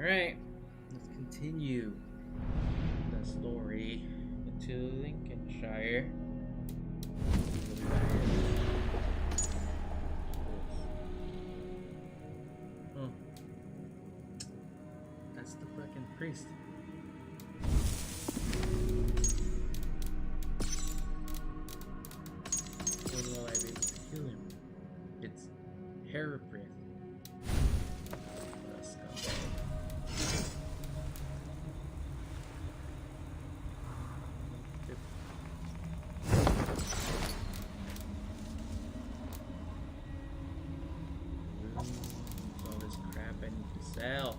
Alright, let's continue the story into Lincolnshire. Oh, that's the fucking priest. When will I be able to kill him? It's Hairbreath. All this crap I need to sell.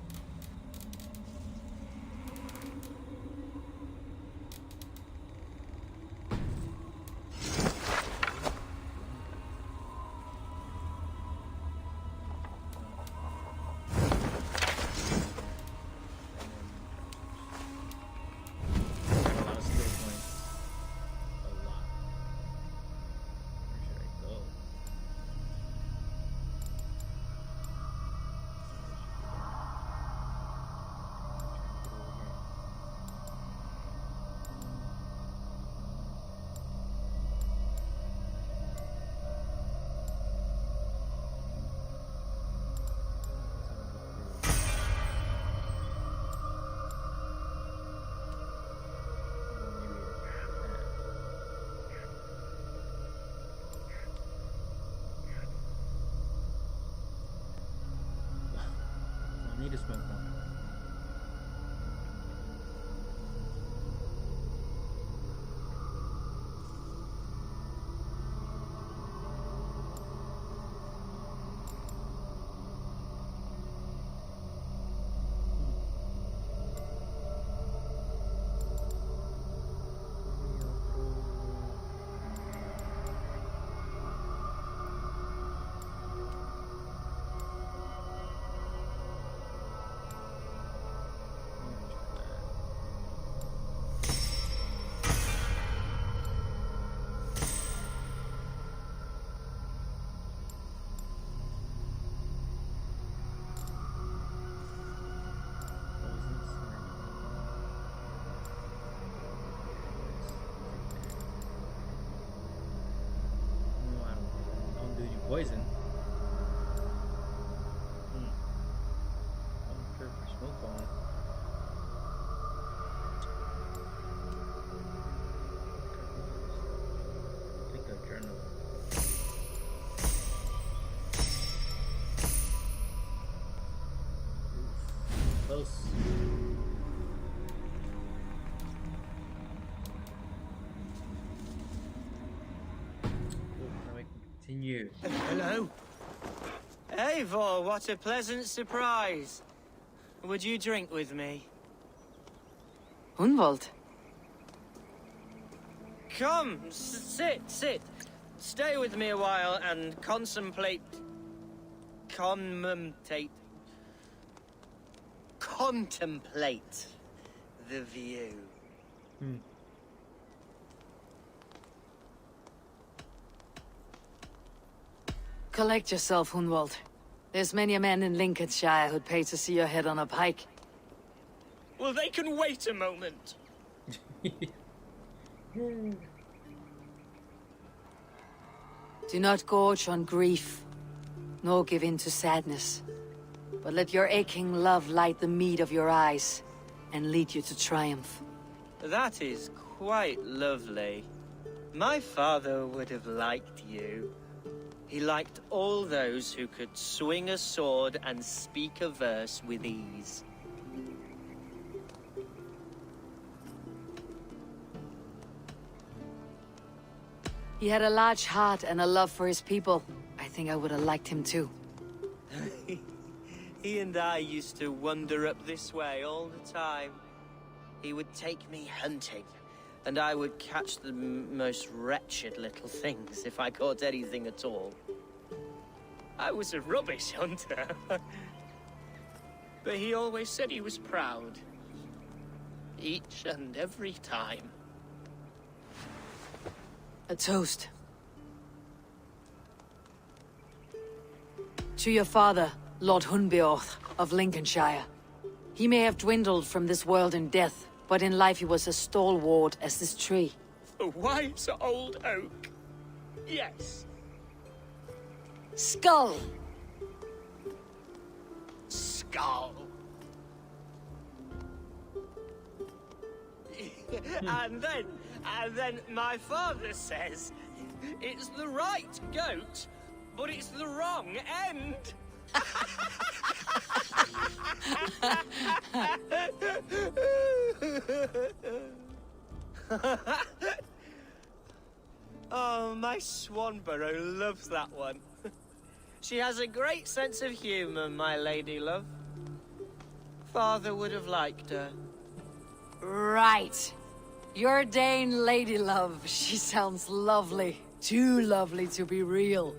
I need to smoke one. Poison. I'm sure for smoke bomb. Take a journal. Oof. Close. Now we can continue. Hello. Eivor, what a pleasant surprise. Would you drink with me? Hunwald. Come, sit. Stay with me a while and contemplate the view. Collect yourself, Hunwald. There's many a man in Lincolnshire who'd pay to see your head on a pike. Well, they can wait a moment. Do not gorge on grief, nor give in to sadness. But let your aching love light the mead of your eyes, and lead you to triumph. That is quite lovely. My father would have liked you. He liked all those who could swing a sword and speak a verse with ease. He had a large heart and a love for his people. I think I would have liked him too. He and I used to wander up this way all the time. He would take me hunting, and I would catch the most wretched little things if I caught anything at all. I was a rubbish hunter. But he always said he was proud. Each and every time. A toast. To your father, Lord Hunbeorth of Lincolnshire. He may have dwindled from this world in death, but in life he was as stalwart as this tree. A wise old oak. Yes. Skull! Skull. and then my father says it's the right goat, but it's the wrong end. Oh, my Swanborough loves that one. She has a great sense of humor, my lady love. Father would have liked her. Right. Your Dane lady love. She sounds lovely. Too lovely to be real.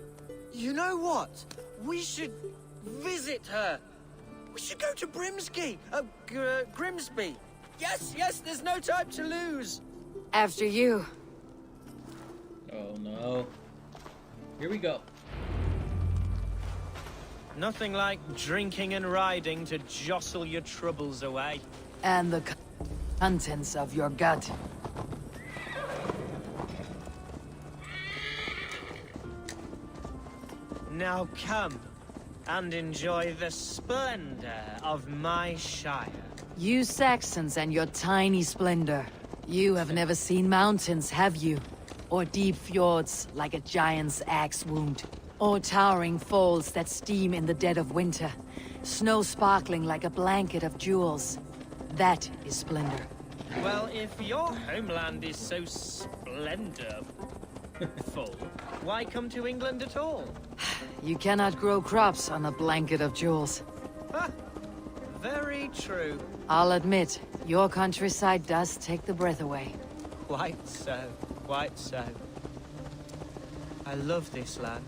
You know what? We should visit her. We should go to Grimsby. Grimsby. Yes, there's no time to lose. After you. Oh no. Here we go. Nothing like drinking and riding to jostle your troubles away. And the contents of your gut. Now come and enjoy the splendor of my shire. You Saxons and your tiny splendor. You have never seen mountains, have you? Or deep fjords like a giant's axe wound. Or towering falls that steam in the dead of winter. Snow sparkling like a blanket of jewels. That is splendor. Well, if your homeland is so splendorful, why come to England at all? You cannot grow crops on a blanket of jewels. Ha! Very true. I'll admit, your countryside does take the breath away. Quite so, quite so. I love this land.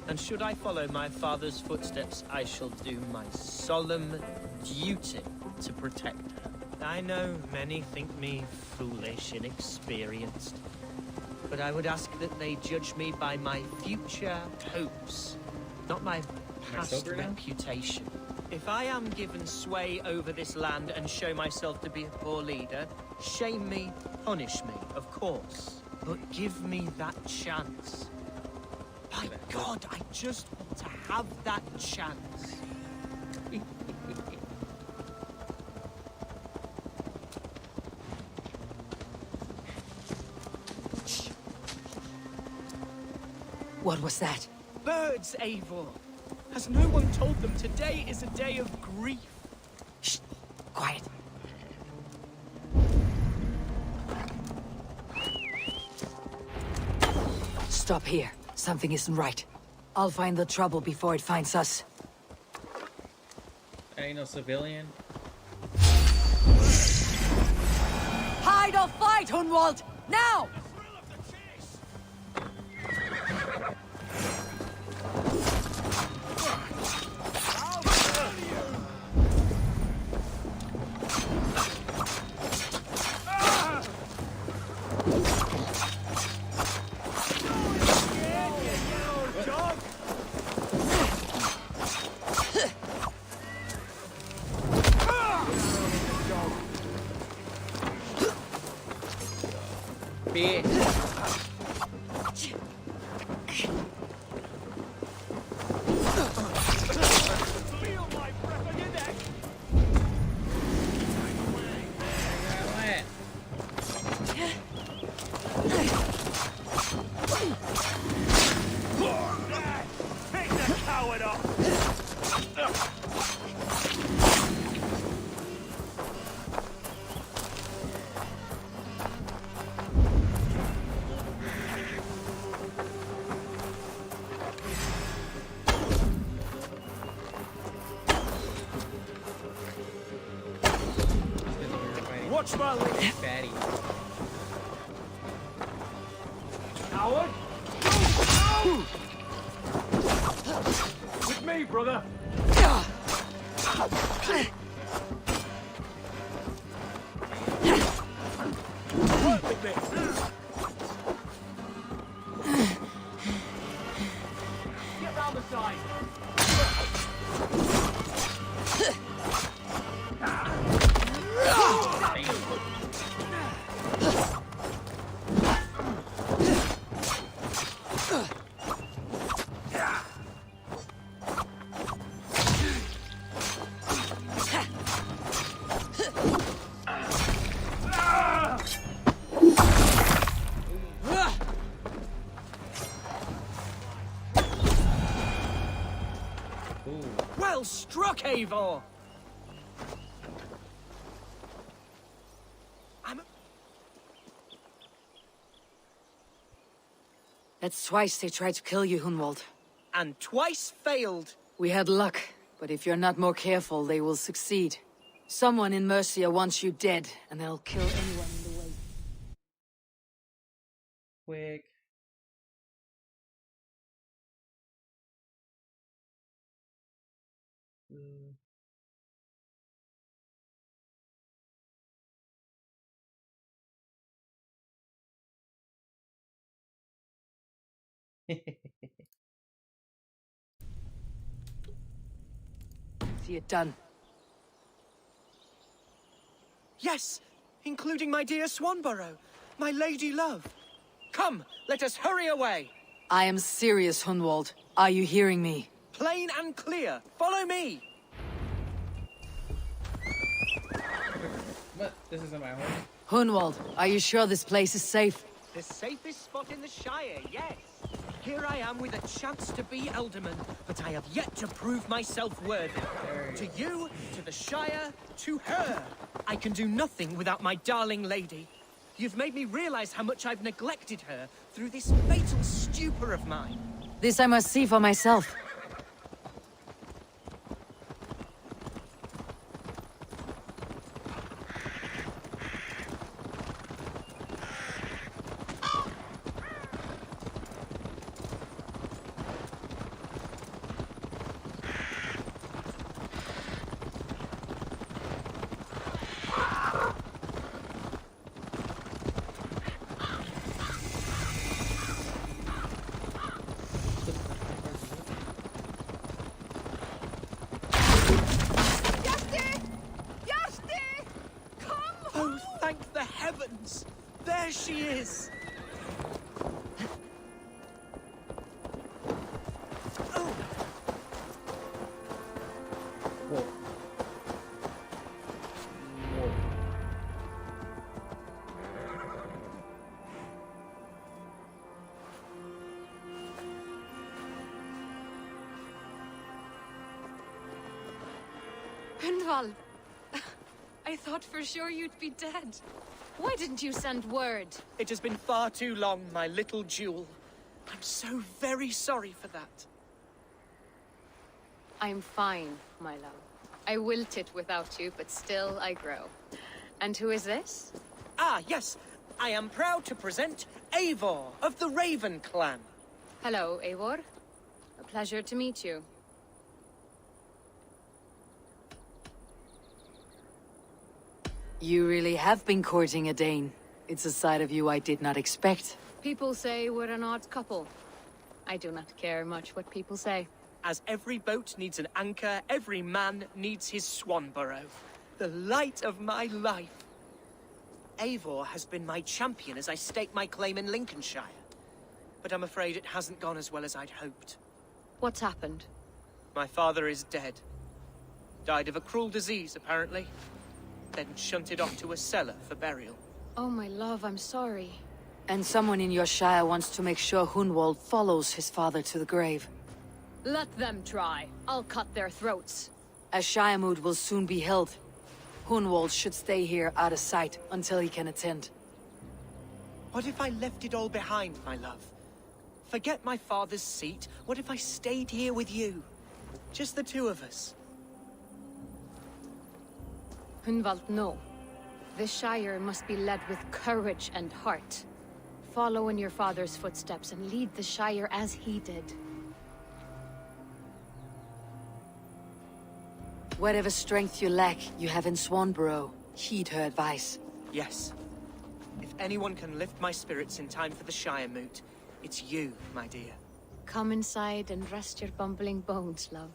And should I follow my father's footsteps, I shall do my solemn duty to protect her. I know many think me foolish, inexperienced, but I would ask that they judge me by my future hopes, not my past reputation. If I am given sway over this land and show myself to be a poor leader, shame me, punish me, of course, but give me that chance. My God, I just want to have that chance. What was that? Birds, Eivor. Has no one told them today is a day of grief? Shh! Quiet. Stop here. Something isn't right. I'll find the trouble before it finds us. I ain't no civilian. Hide or fight, Hunwald! Now! Bitch. Feel my breath on your neck. Take the coward off. Watch my lip, Fatty. coward! With me, brother! Work with me! Get round the side! well struck, Eivor! That's twice they tried to kill you, Hunwald. And twice failed. We had luck, but if you're not more careful, they will succeed. Someone in Mercia wants you dead, and they'll kill anyone in the way. Quick. See it done. Yes, including my dear Swanborough, my lady love. Come, let us hurry away. I am serious, Hunwald. Are you hearing me? Plain and clear. Follow me. What? This isn't my home. Hunwald, are you sure this place is safe? The safest spot in the Shire, yes. Here I am with a chance to be Elderman, but I have yet to prove myself worthy. To you, to the Shire, to her. I can do nothing without my darling lady. You've made me realize how much I've neglected her through this fatal stupor of mine. This I must see for myself. Oh, thank the heavens! There she is! Oh. Whoa. Whoa. Gunvald, I thought for sure you'd be dead. Why didn't you send word? It has been far too long, my little jewel. I'm so very sorry for that. I'm fine, my love. I wilted without you, but still I grow. And who is this? Ah, yes. I am proud to present Eivor of the Raven clan. Hello, Eivor. A pleasure to meet you. You really have been courting a Dane. It's a side of you I did not expect. People say we're an odd couple. I do not care much what people say. As every boat needs an anchor, every man needs his Swanborough. The light of my life. Eivor has been my champion as I stake my claim in Lincolnshire. But I'm afraid it hasn't gone as well as I'd hoped. What's happened? My father is dead. Died of a cruel disease, apparently. Then shunted off to a cellar for burial. Oh, my love, I'm sorry. And someone in your shire wants to make sure Hunwald follows his father to the grave. Let them try. I'll cut their throats. A shire moot will soon be held. Hunwald should stay here out of sight until he can attend. What if I left it all behind, my love? Forget my father's seat. What if I stayed here with you? Just the two of us. Hunwald, no. This Shire must be led with courage and heart. Follow in your father's footsteps and lead the Shire as he did. Whatever strength you lack, you have in Swanborough. Heed her advice. Yes. If anyone can lift my spirits in time for the Shire moot, it's you, my dear. Come inside and rest your bumbling bones, love.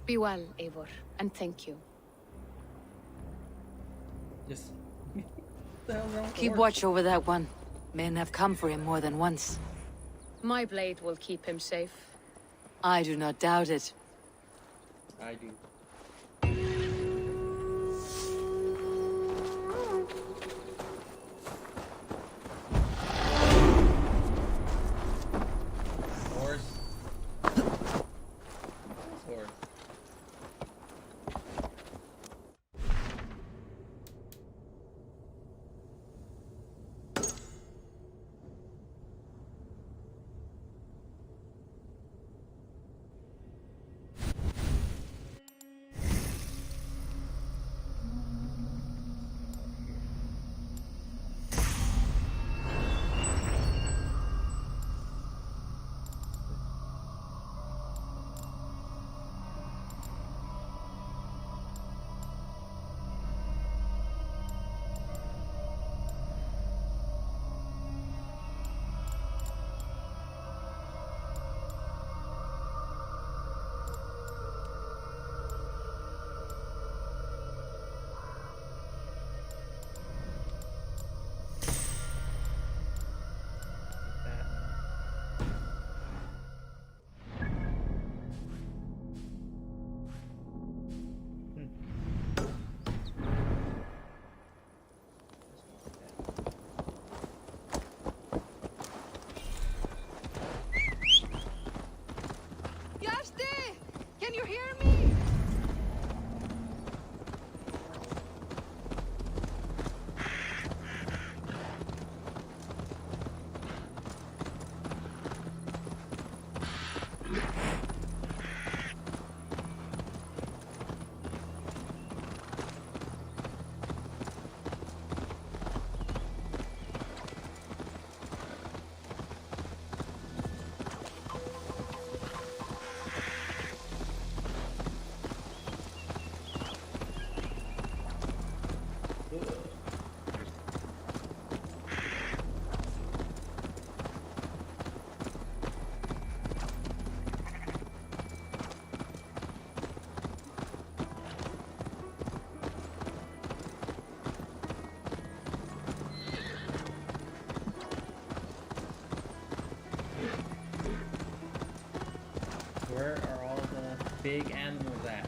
Be well, Eivor, and thank you. Just. What the hell's wrong with the Keep horse? watch over that one. Men have come for him more than once. My blade will keep him safe. I do not doubt it. I do. Horse. Horse. big animals at?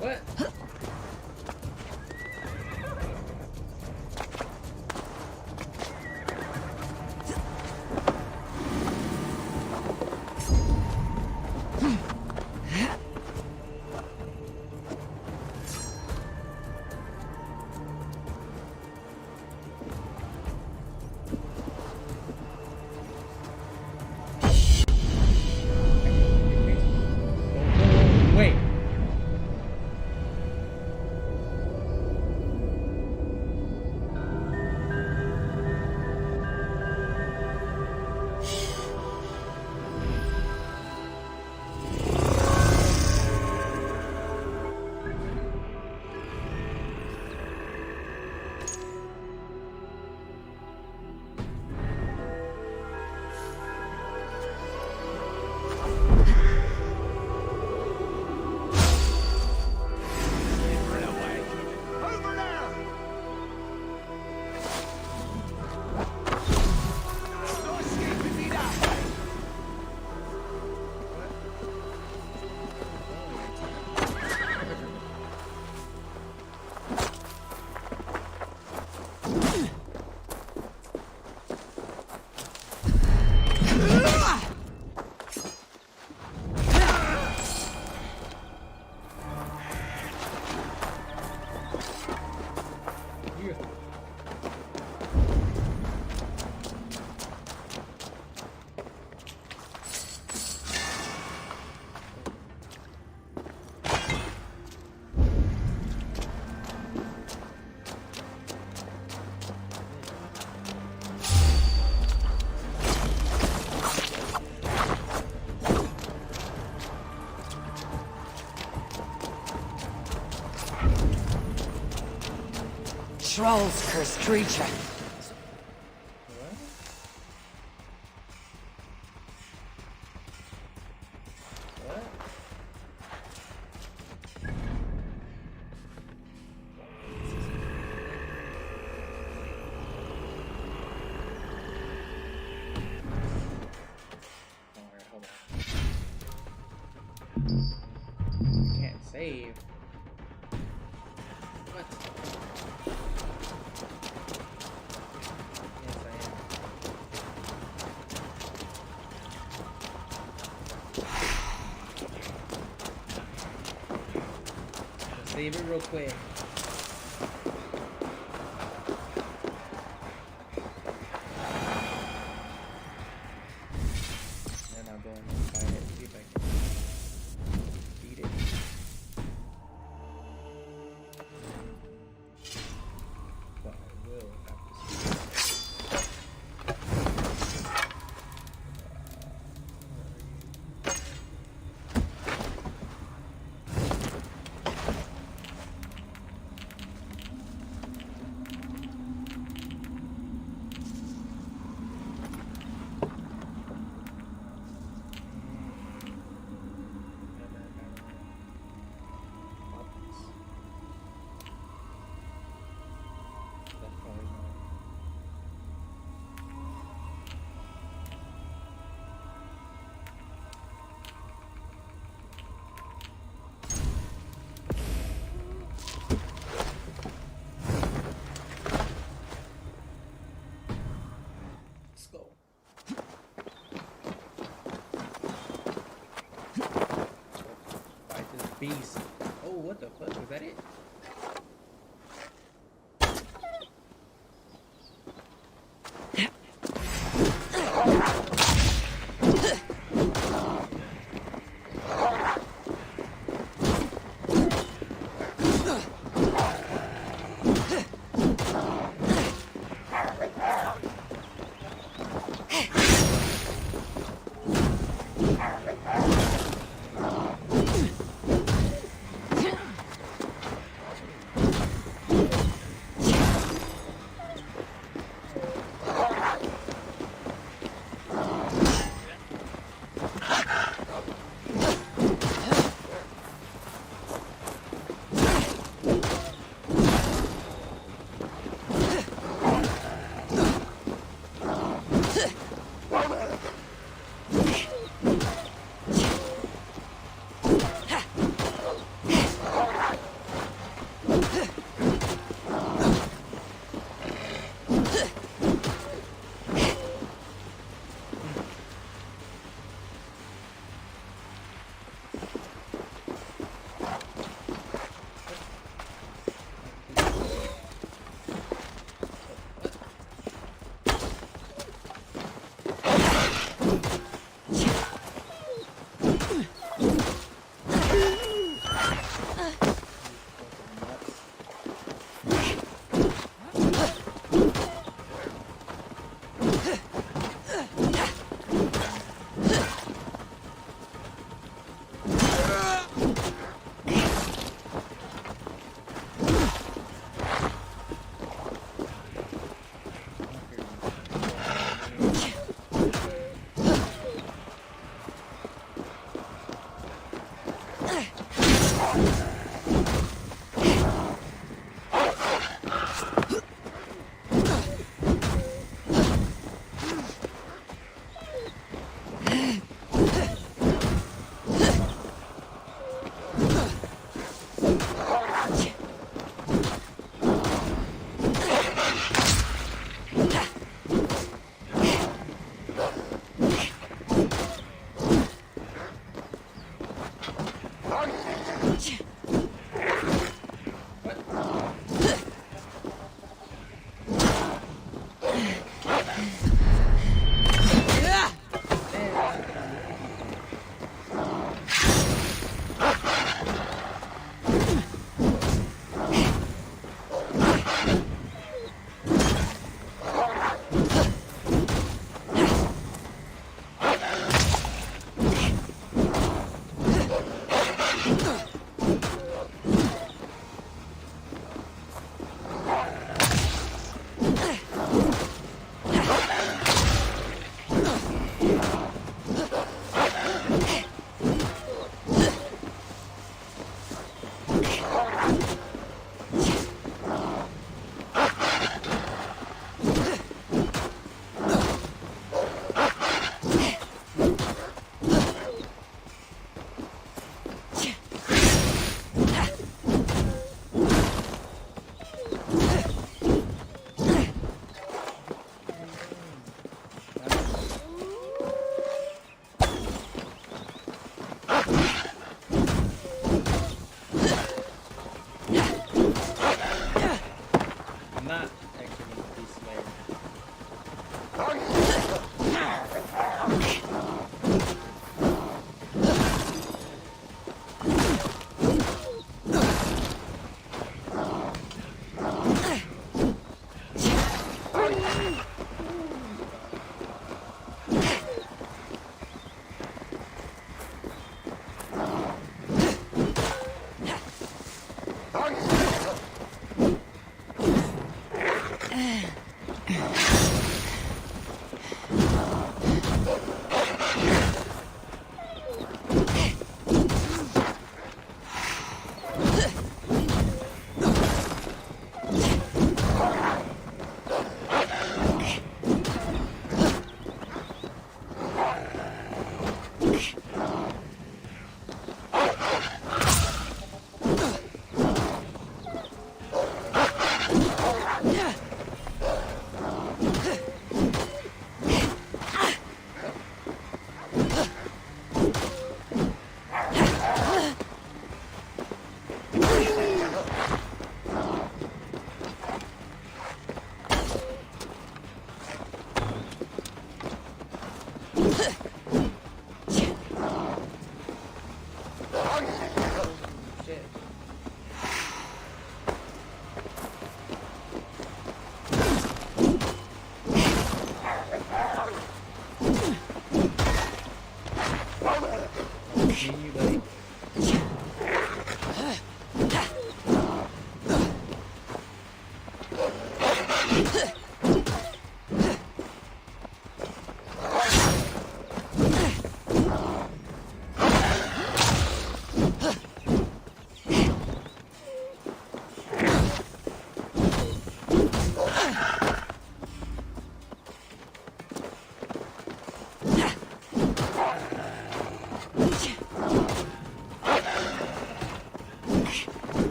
What? Wait. Trolls, cursed creature. Can't save. What? Yes, I am. Save it real quick. Then I'll go and fight it, see if I can beat it. But I will have to see. beast. Oh, what the fuck? Was that it?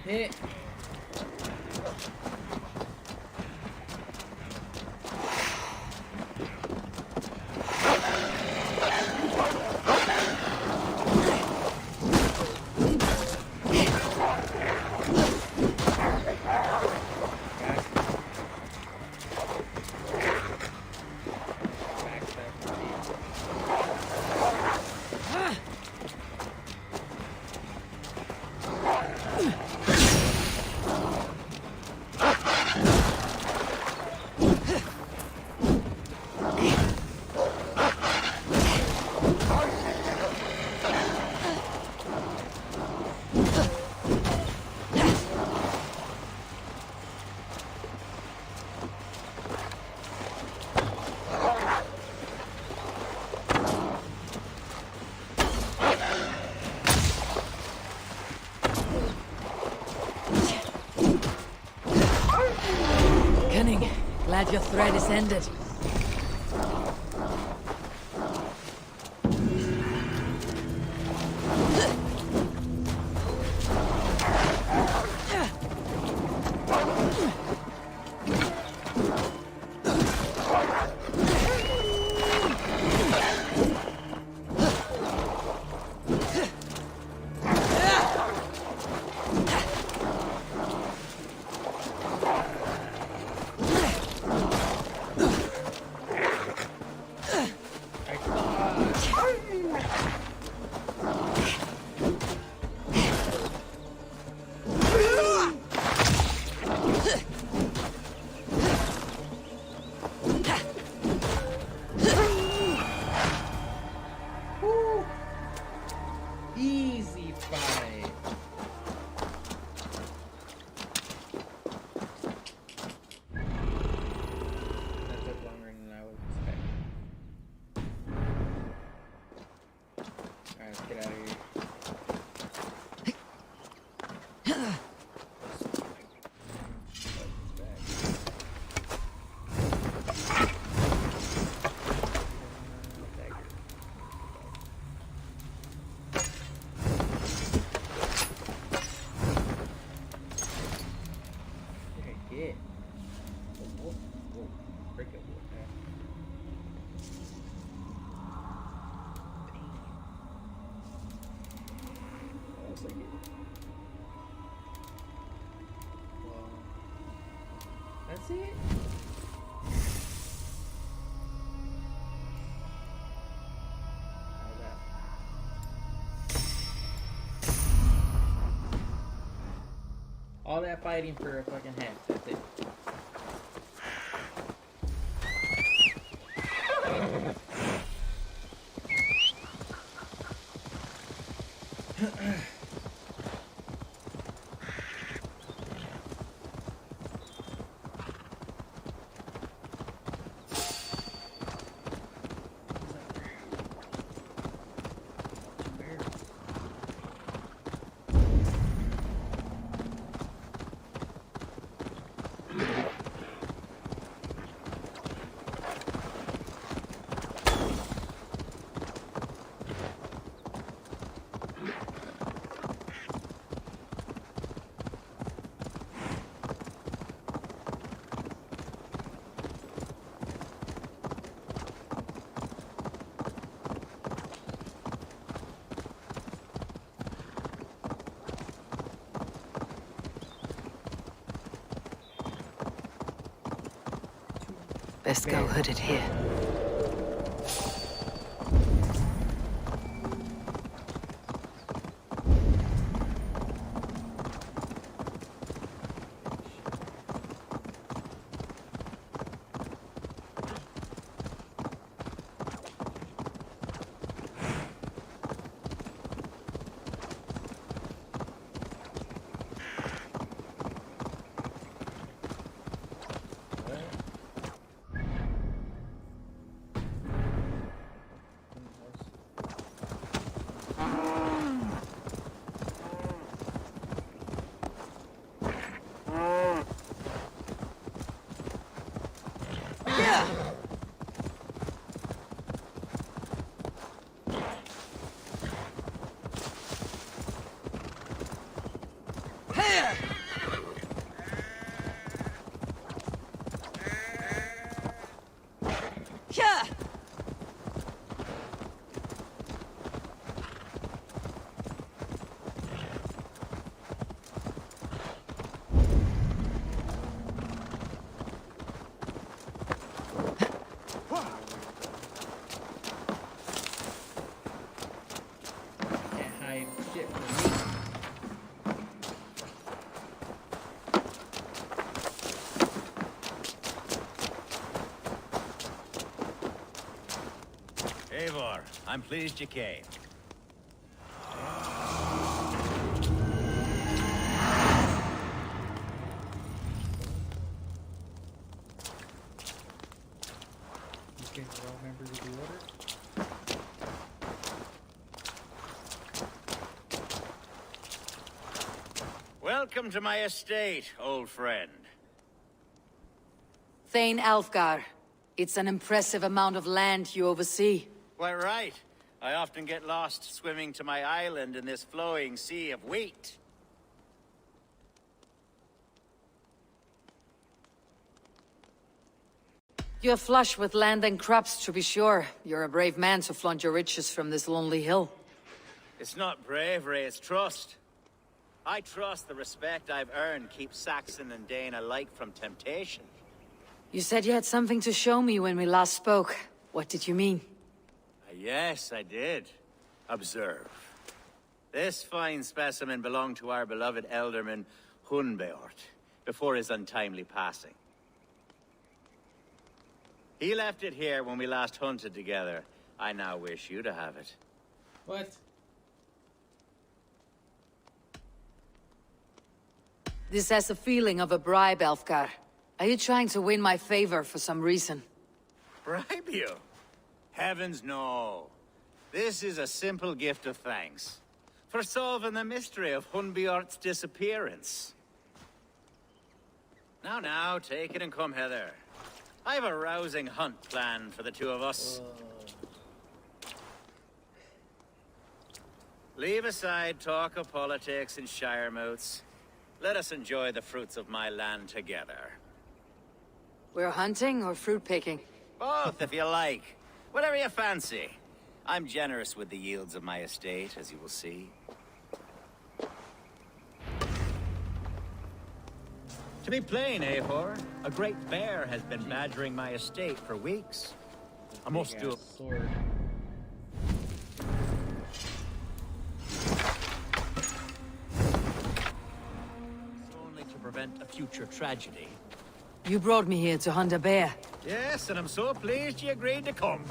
Hit. Cunning. Glad your threat is ended. Easy fight. That took longer than I would expect. Alright, let's get out of here. Yeah. Whoa, whoa, break it, whoa, man. Damn. That looks like it. Well, that's it. How's that? All that fighting for a fucking hat. That's it. Best go hooded here. Can't hide shit from me. Eivor, I'm pleased you came. You think we're all members of the order? Welcome to my estate, old friend. Thane Alfgar. It's an impressive amount of land you oversee. Quite right. I often get lost swimming to my island in this flowing sea of wheat. You're flush with land and crops, to be sure. You're a brave man to flaunt your riches from this lonely hill. It's not bravery, it's trust. I trust the respect I've earned keeps Saxon and Dane alike from temptation. You said you had something to show me when we last spoke. What did you mean? Yes, I did. Observe. This fine specimen belonged to our beloved elderman, Hunbeort, before his untimely passing. He left it here when we last hunted together. I now wish you to have it. What? This has the feeling of a bribe, Elfgar. Are you trying to win my favor for some reason? Bribe you? Heavens no. This is a simple gift of thanks. For solving the mystery of Hunbeort's disappearance. Now, take it and come hither. I have a rousing hunt planned for the two of us. Leave aside talk of politics and shire moots. Let us enjoy the fruits of my land together. We're hunting or fruit picking? Both, if you like. Whatever you fancy. I'm generous with the yields of my estate, as you will see. To be plain, Eivor, a great bear has been badgering my estate for weeks. I must do it. Sword. Only to prevent a future tragedy. You brought me here to hunt a bear. Yes, and I'm so pleased you agreed to come.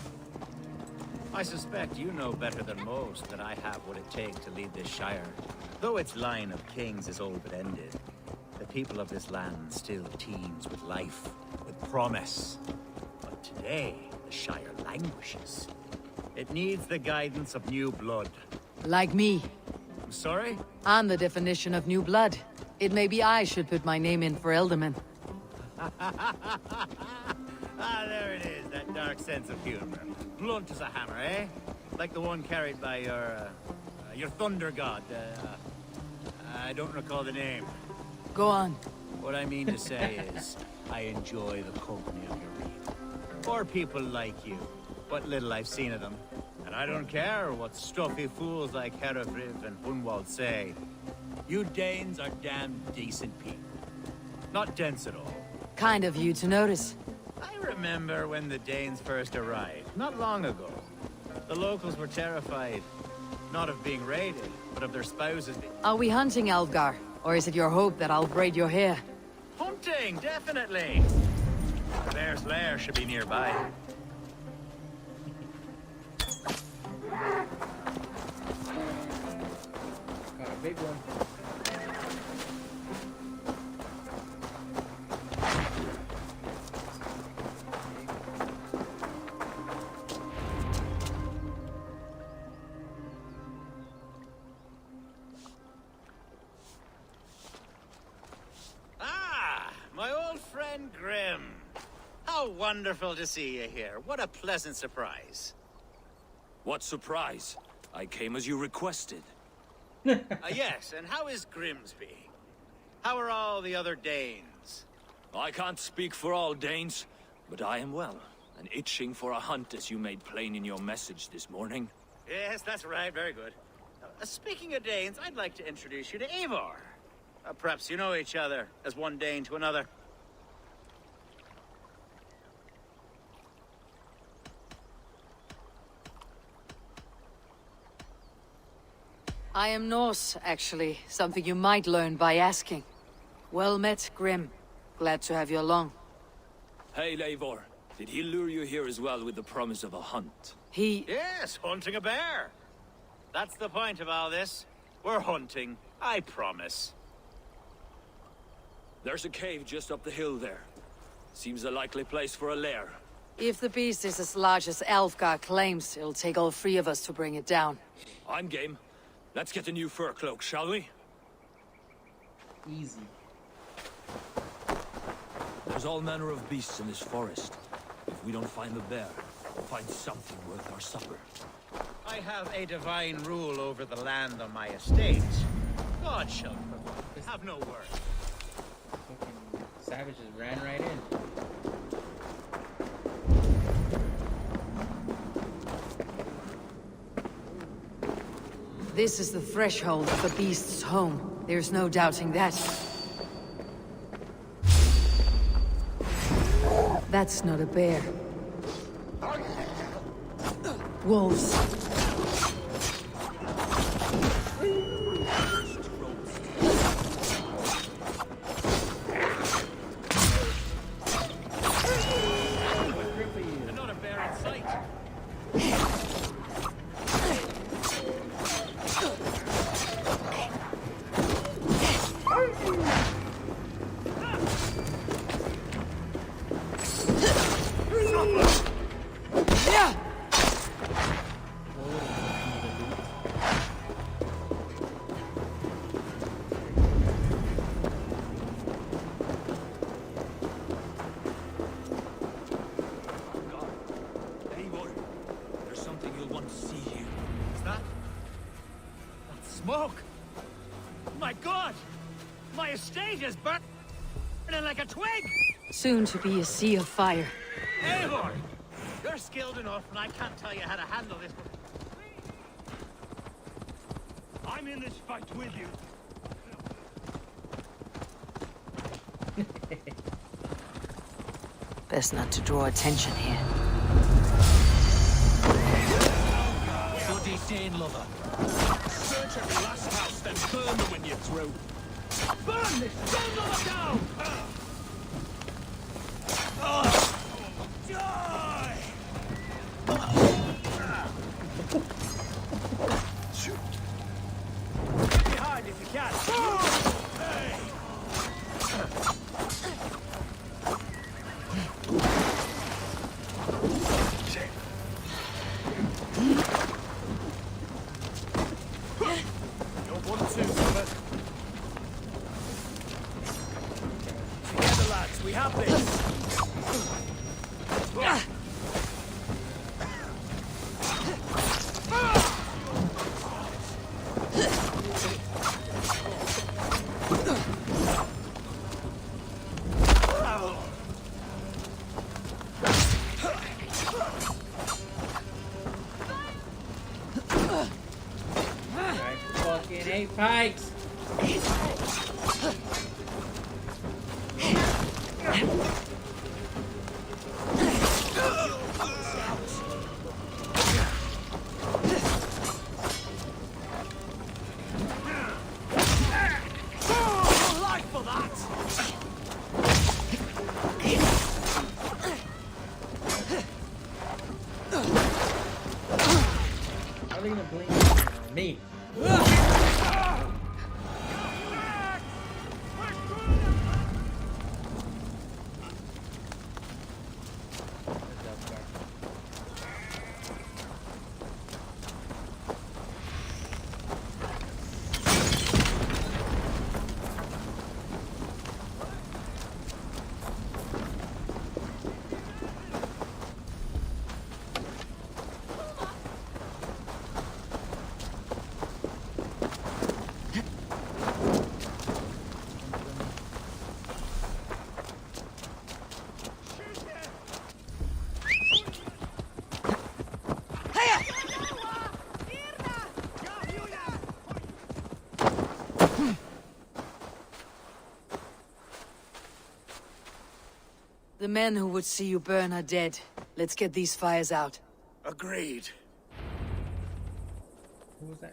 I suspect you know better than most that I have what it takes to lead this shire. Though its line of kings is old but ended, the people of this land still teems with life, with promise. But today, the shire languishes. It needs the guidance of new blood. Like me. I'm sorry? I'm the definition of new blood. It may be I should put my name in for Elderman. Ah, there it is, that dark sense of humor. Blunt as a hammer, eh? Like the one carried by your thunder god. I don't recall the name. Go on. What I mean to say is, I enjoy the company of your people. Or people like you. What little I've seen of them. And I don't care what stuffy fools like Herefriv and Hunwald say. You Danes are damn decent people. Not dense at all. Kind of you to notice. I remember when the Danes first arrived, not long ago. The locals were terrified, not of being raided, but of their spouses being... Are we hunting, Algar? Or is it your hope that I'll braid your hair? Hunting, definitely! The bear's lair should be nearby. Got a big one. My old friend Grim. How wonderful to see you here. What a pleasant surprise. What surprise? I came as you requested. Yes, and how is Grimsby? How are all the other Danes? I can't speak for all Danes, but I am well, and itching for a hunt as you made plain in your message this morning. Yes, that's right. Very good. Speaking of Danes, I'd like to introduce you to Eivor. Perhaps you know each other, as one Dane to another. I am Norse, actually. Something you might learn by asking. Well met, Grim. Glad to have you along. Hey, Eivor. Did he lure you here as well with the promise of a hunt? He... Yes, hunting a bear. That's the point of all this. We're hunting, I promise. There's a cave just up the hill there. Seems a likely place for a lair. If the beast is as large as Alfgar claims, it'll take all three of us to bring it down. I'm game. Let's get a new fur cloak, shall we? Easy. There's all manner of beasts in this forest. If we don't find the bear, we'll find something worth our supper. I have a divine rule over the land on my estate. God shall provide. Have no word. Fucking savages ran right in. This is the threshold of the beast's home. There's no doubting that. That's not a bear. Wolves. There's not a bear in sight. Smoke! My God! My estate is burning like a twig! Soon to be a sea of fire. Eivor! You're skilled enough, and I can't tell you how to handle this. I'm in this fight with you. Best not to draw attention here. Bloody Dane lover. Search every last house, then burn them when you're through. Burn this Dane lover down! Die! Get behind if you can. Hey! You're 1-2, Robert. Together, lads, we have this. Fucking 8 pikes! The men who would see you burn are dead. Let's get these fires out. Agreed. Who was that?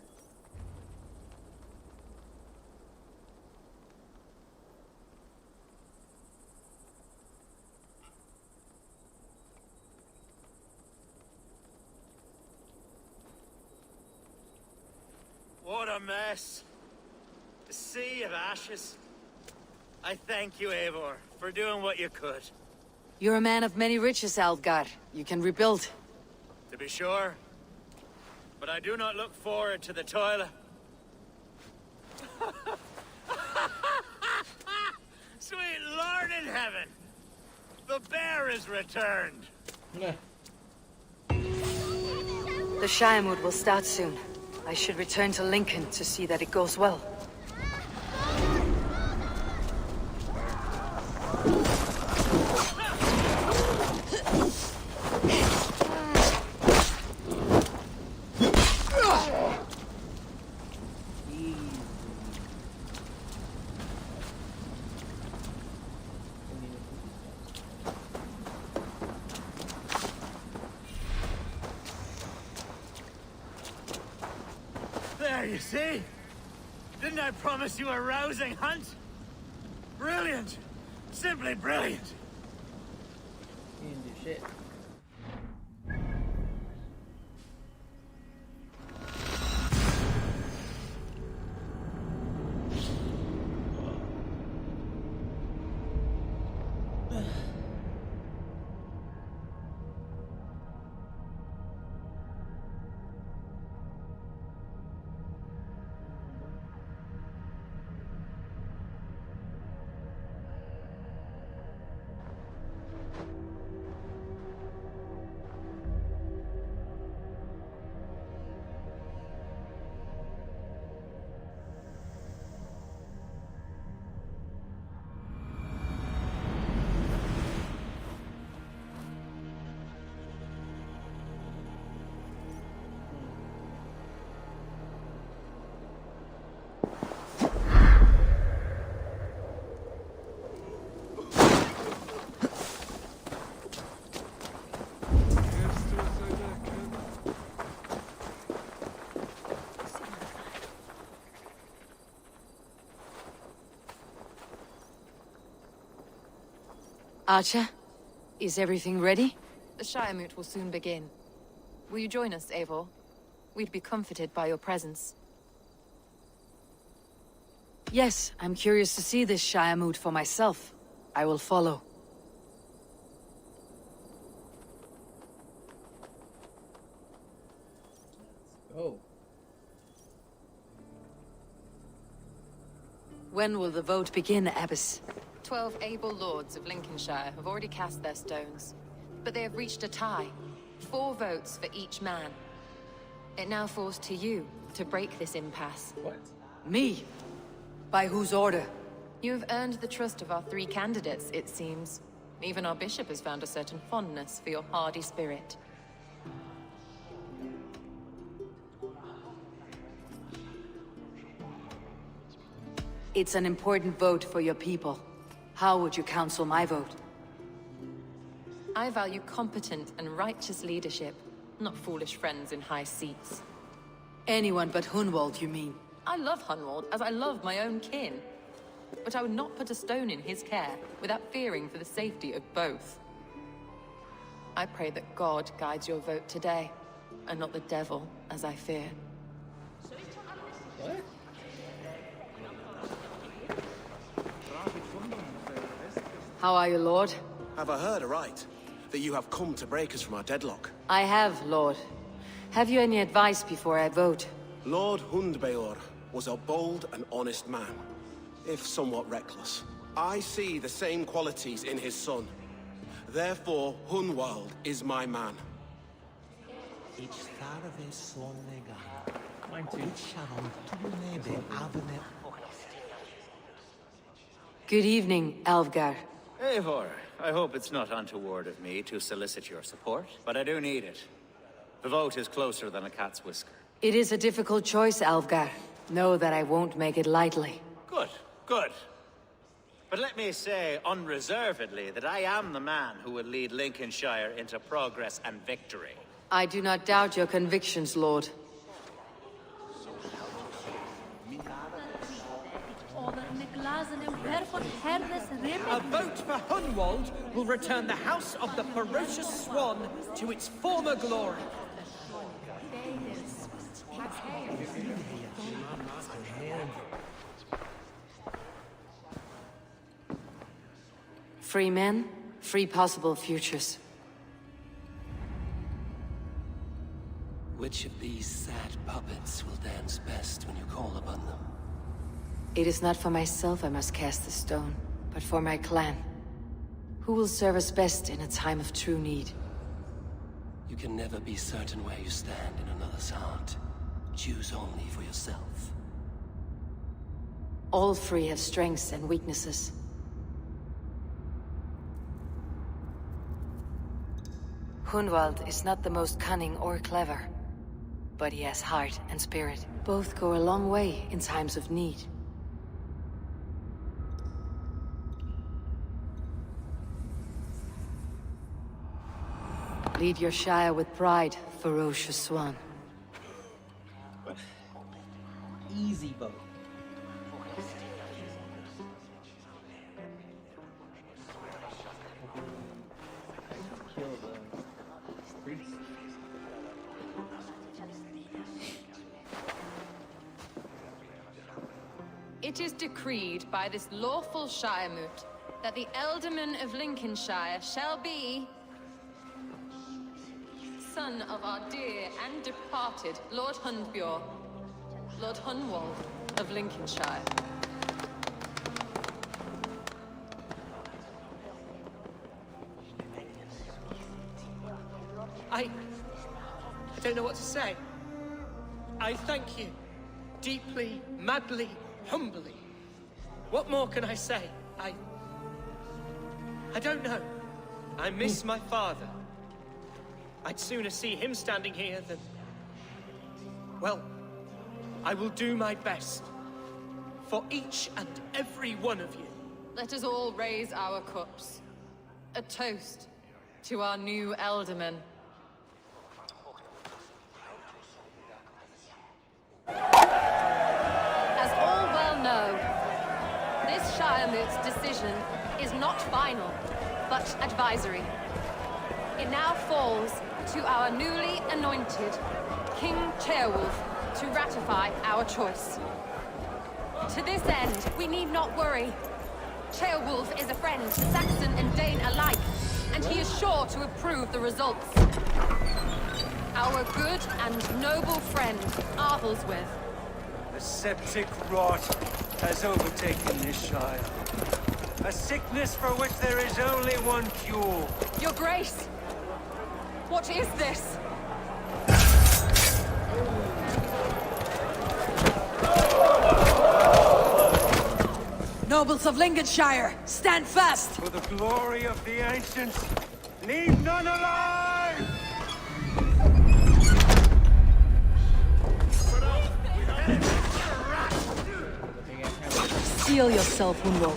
What a mess. A sea of ashes. I thank you, Eivor, for doing what you could. You're a man of many riches, Alfgar. You can rebuild. To be sure. But I do not look forward to the toil. Sweet Lord in heaven! The bear is returned! Yeah. The Shiremood will start soon. I should return to Lincoln to see that it goes well. There, you see? Didn't I promise you a rousing hunt? Brilliant! Simply brilliant! He didn't do shit. Archer, is everything ready? The Shiremoot will soon begin. Will you join us, Eivor? We'd be comforted by your presence. Yes, I'm curious to see this Shiremoot for myself. I will follow. Oh. When will the vote begin, Abbess? 12 able lords of Lincolnshire have already cast their stones, but they have reached a tie. 4 votes for each man. It now falls to you to break this impasse. What? Me? By whose order? You have earned the trust of our 3 candidates, it seems. Even our bishop has found a certain fondness for your hardy spirit. It's an important vote for your people. How would you counsel my vote? I value competent and righteous leadership, not foolish friends in high seats. Anyone but Hunwald, you mean? I love Hunwald as I love my own kin. But I would not put a stone in his care without fearing for the safety of both. I pray that God guides your vote today, and not the devil, as I fear. What? How are you, Lord? Have I heard aright? That you have come to break us from our deadlock? I have, Lord. Have you any advice before I vote? Lord Hundbeor was a bold and honest man, if somewhat reckless. I see the same qualities in his son. Therefore, Hunwald is my man. Mine too. Good evening, Alfgar. Eivor, I hope it's not untoward of me to solicit your support, but I do need it. The vote is closer than a cat's whisker. It is a difficult choice, Alfgar. Know that I won't make it lightly. Good, good. But let me say unreservedly that I am the man who will lead Lincolnshire into progress and victory. I do not doubt your convictions, Lord. A vote for Hunwald will return the House of the Ferocious Swan to its former glory. Free men, free possible futures. Which of these sad puppets will dance best when you call upon them? It is not for myself I must cast the stone, but for my clan. Who will serve us best in a time of true need? You can never be certain where you stand in another's heart. Choose only for yourself. All three have strengths and weaknesses. Hunwald is not the most cunning or clever, but he has heart and spirit. Both go a long way in times of need. Lead your Shire with pride, ferocious swan. Easy vote. It is decreed by this lawful Shire Moot that the Ealdorman of Lincolnshire shall be son of our dear and departed Lord Hundbjorn, Lord Hunwald of Lincolnshire. I don't know what to say. I thank you. Deeply, madly, humbly. What more can I say? I don't know. I miss my father. I'd sooner see him standing here than... Well, I will do my best. For each and every one of you. Let us all raise our cups. A toast to our new Ealdorman. As all well know, this Shire Moot's decision is not final, but advisory. It now falls to our newly anointed King Ceolwulf to ratify our choice. To this end, we need not worry. Ceolwulf is a friend to Saxon and Dane alike, and he is sure to approve the results. Our good and noble friend, Arthelswith. The septic rot has overtaken this Shire. A sickness for which there is only one cure. Your Grace! What is this? Nobles of Lincolnshire, stand fast! For the glory of the ancients, leave none alive! Steel yourself, Hunwald.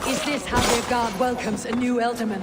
Is this how their god welcomes a new Ealdorman?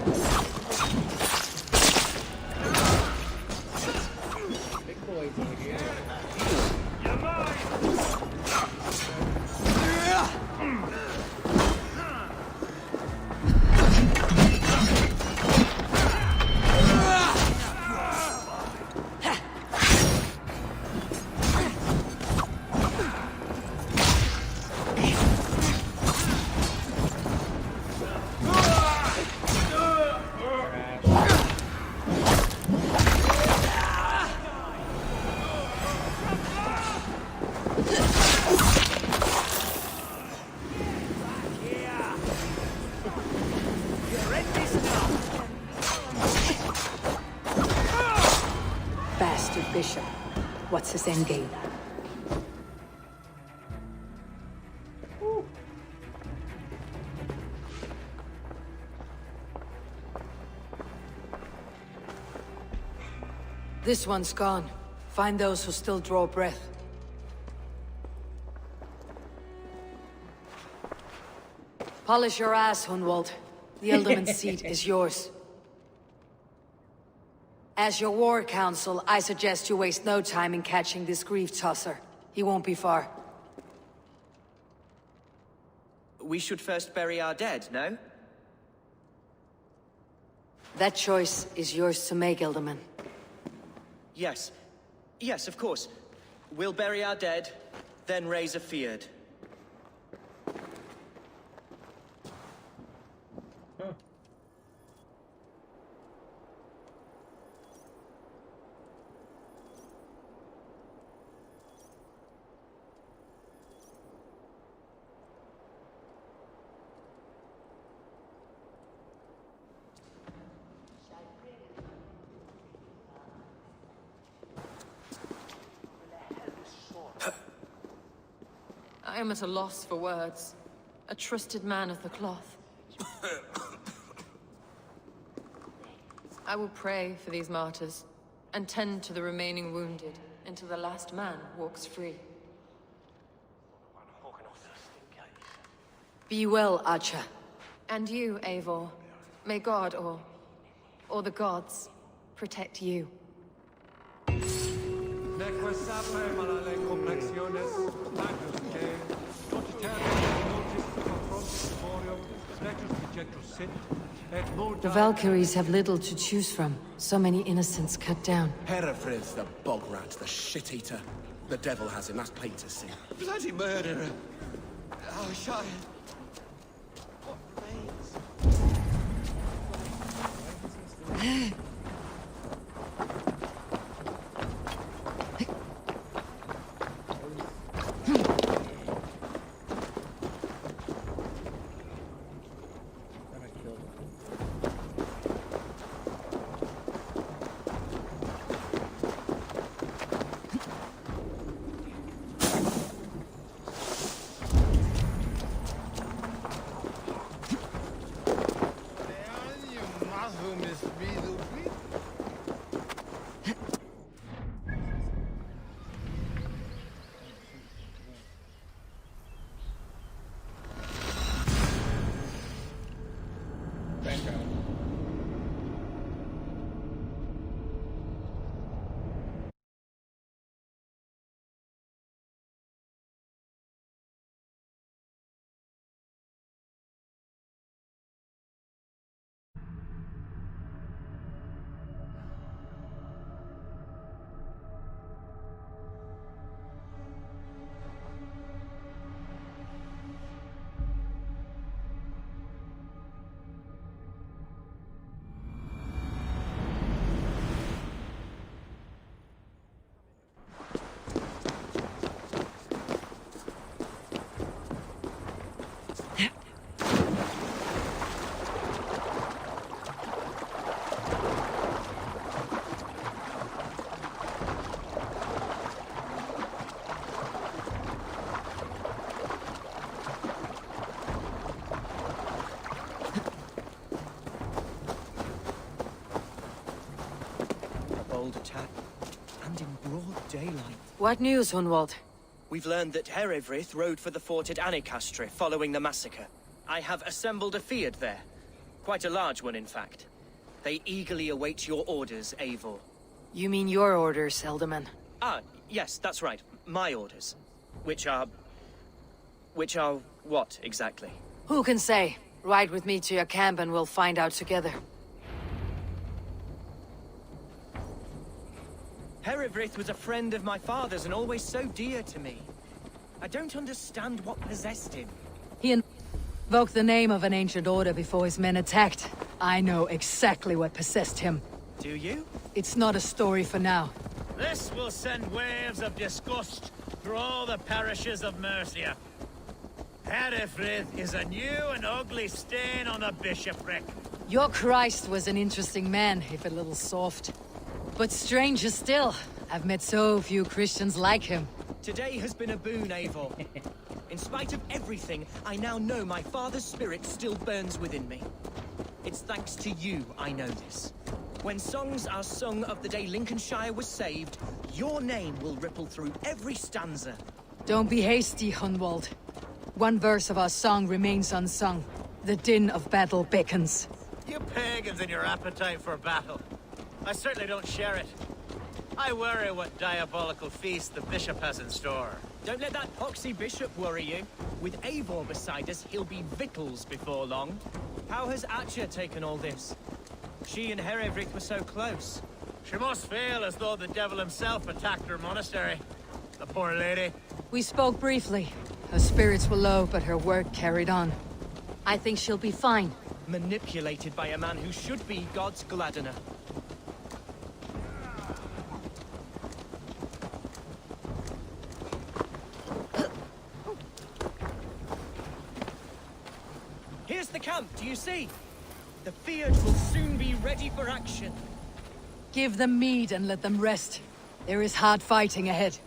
bishop. What's his endgame? This one's gone. Find those who still draw breath. Polish your ass, Hunwald. The Ealdorman's seat is yours. As your war council, I suggest you waste no time in catching this grief-tosser. He won't be far. We should first bury our dead, no? That choice is yours to make, Ealdorman. Yes. Yes, of course. We'll bury our dead, then raise a feard. I am at a loss for words. A trusted man of the cloth. I will pray for these martyrs, and tend to the remaining wounded, until the last man walks free. Be well, Archer. And you, Eivor. May God, or the gods, protect you. The Valkyries have little to choose from. So many innocents cut down. Herefrith, the bog rat, the shit-eater. The devil has him, that's plain to see. Bloody murderer! Oh, Shire. What remains? Attack, and in broad daylight. What news, Hunwald? We've learned that Herefrith rode for the fort at Annikastre following the massacre. I have assembled a feard there. Quite a large one, in fact. They eagerly await your orders, Eivor. You mean your orders, Ealdorman? Ah, yes, that's right. My orders. Which are what, exactly? Who can say? Ride with me to your camp and we'll find out together. Herefrith was a friend of my father's and always so dear to me. I don't understand what possessed him. He invoked the name of an ancient order before his men attacked. I know exactly what possessed him. Do you? It's not a story for now. This will send waves of disgust through all the parishes of Mercia. Herefrith is a new and ugly stain on the bishopric. Your Christ was an interesting man, if a little soft. But stranger still, I've met so few Christians like him. Today has been a boon, Eivor. In spite of everything, I now know my father's spirit still burns within me. It's thanks to you I know this. When songs are sung of the day Lincolnshire was saved, your name will ripple through every stanza. Don't be hasty, Hunwald. One verse of our song remains unsung. The din of battle beckons. You pagans and your appetite for battle. I certainly don't share it. I worry what diabolical feast the bishop has in store. Don't let that poxy bishop worry you. With Eivor beside us, he'll be victuals before long. How has Atcha taken all this? She and Herevrik were so close. She must feel as though the devil himself attacked her monastery. The poor lady. We spoke briefly. Her spirits were low, but her work carried on. I think she'll be fine. Manipulated by a man who should be God's gladdener. Here's the camp, do you see? The Fyrd will soon be ready for action. Give them mead and let them rest. There is hard fighting ahead.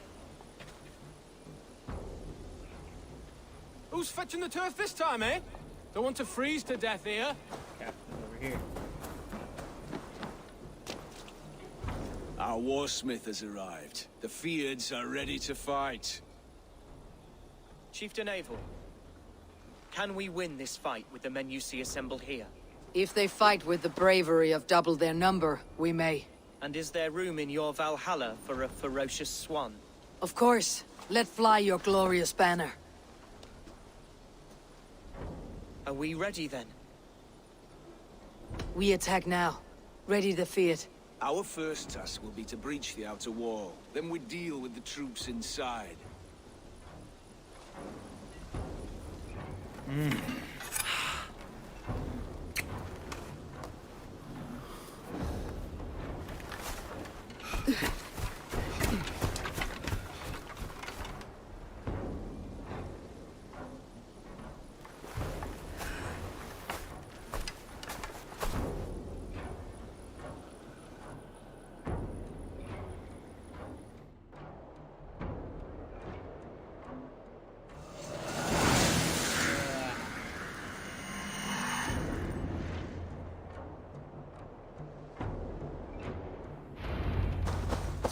Who's fetching the turf this time, eh? Don't want to freeze to death here. Captain over here. Our warsmith has arrived. The Fyrds are ready to fight. Chieftain Eivor, can we win this fight with the men you see assembled here? If they fight with the bravery of double their number, we may. And is there room in your Valhalla for a ferocious swan? Of course. Let fly your glorious banner. Are we ready then? We attack now. Ready the Fyrd. Our first task will be to breach the outer wall. Then we deal with the troops inside.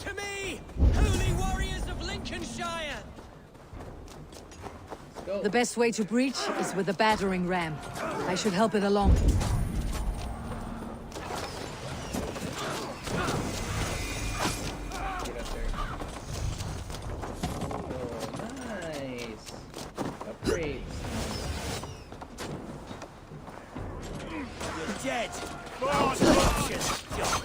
To me, holy warriors of Lincolnshire! Go. The best way to breach is with a battering ram. I should help it along. Get up there. Oh, nice. Upgrades. You're dead. Corruption, dog.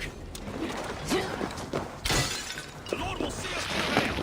The Lord will see us prevail.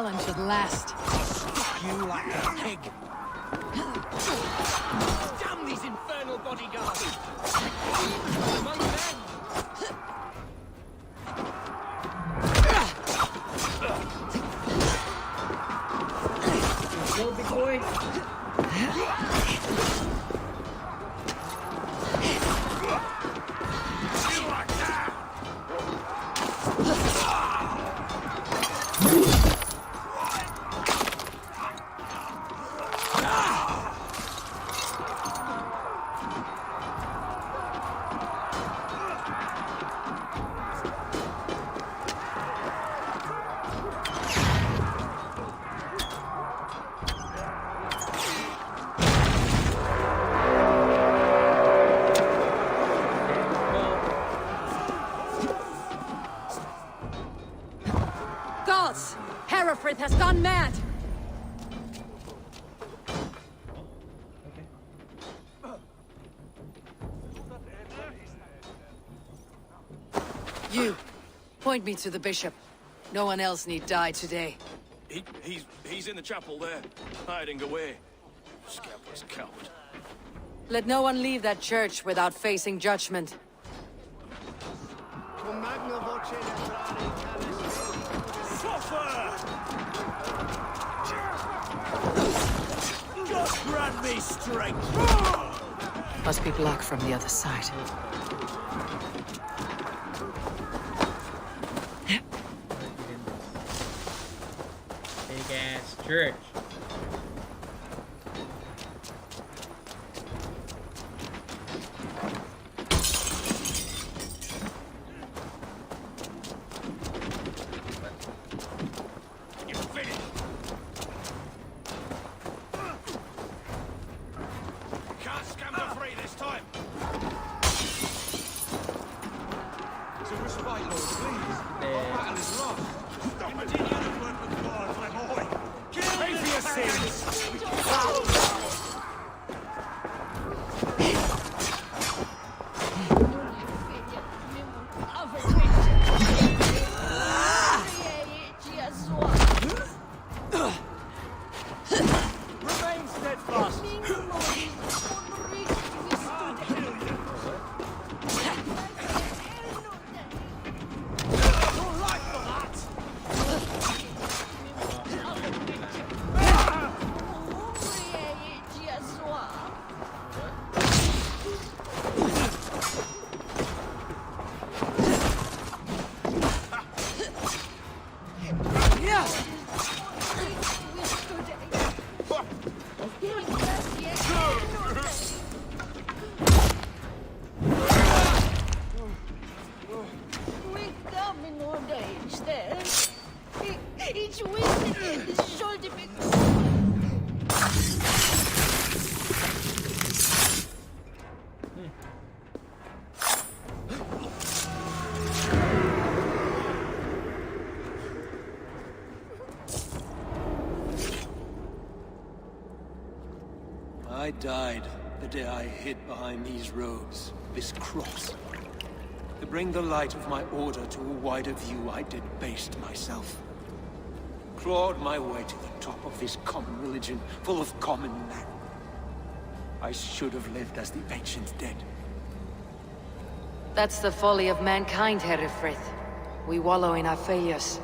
challenge at last. You like a pig. Damn these infernal bodyguards! Among men! Go, big boy. Gods! Herefrith has gone mad! You, point me to the bishop. No one else need die today. He's in the chapel there, hiding away. Scapless coward. Let no one leave that church without facing judgment. God grant me strength! Must be blocked from the other side. Big ass church. Remain steadfast! I died the day I hid behind these robes, this cross. To bring the light of my order to a wider view, I debased myself. Clawed my way to the top of this common religion, full of common men. I should have lived as the ancient dead. That's the folly of mankind, Herefrith. We wallow in our failures,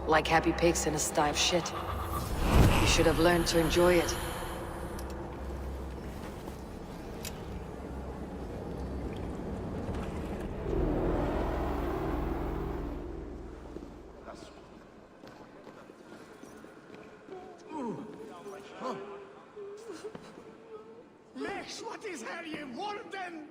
like happy pigs in a sty of shit. You should have learned to enjoy it. What is here, you warden?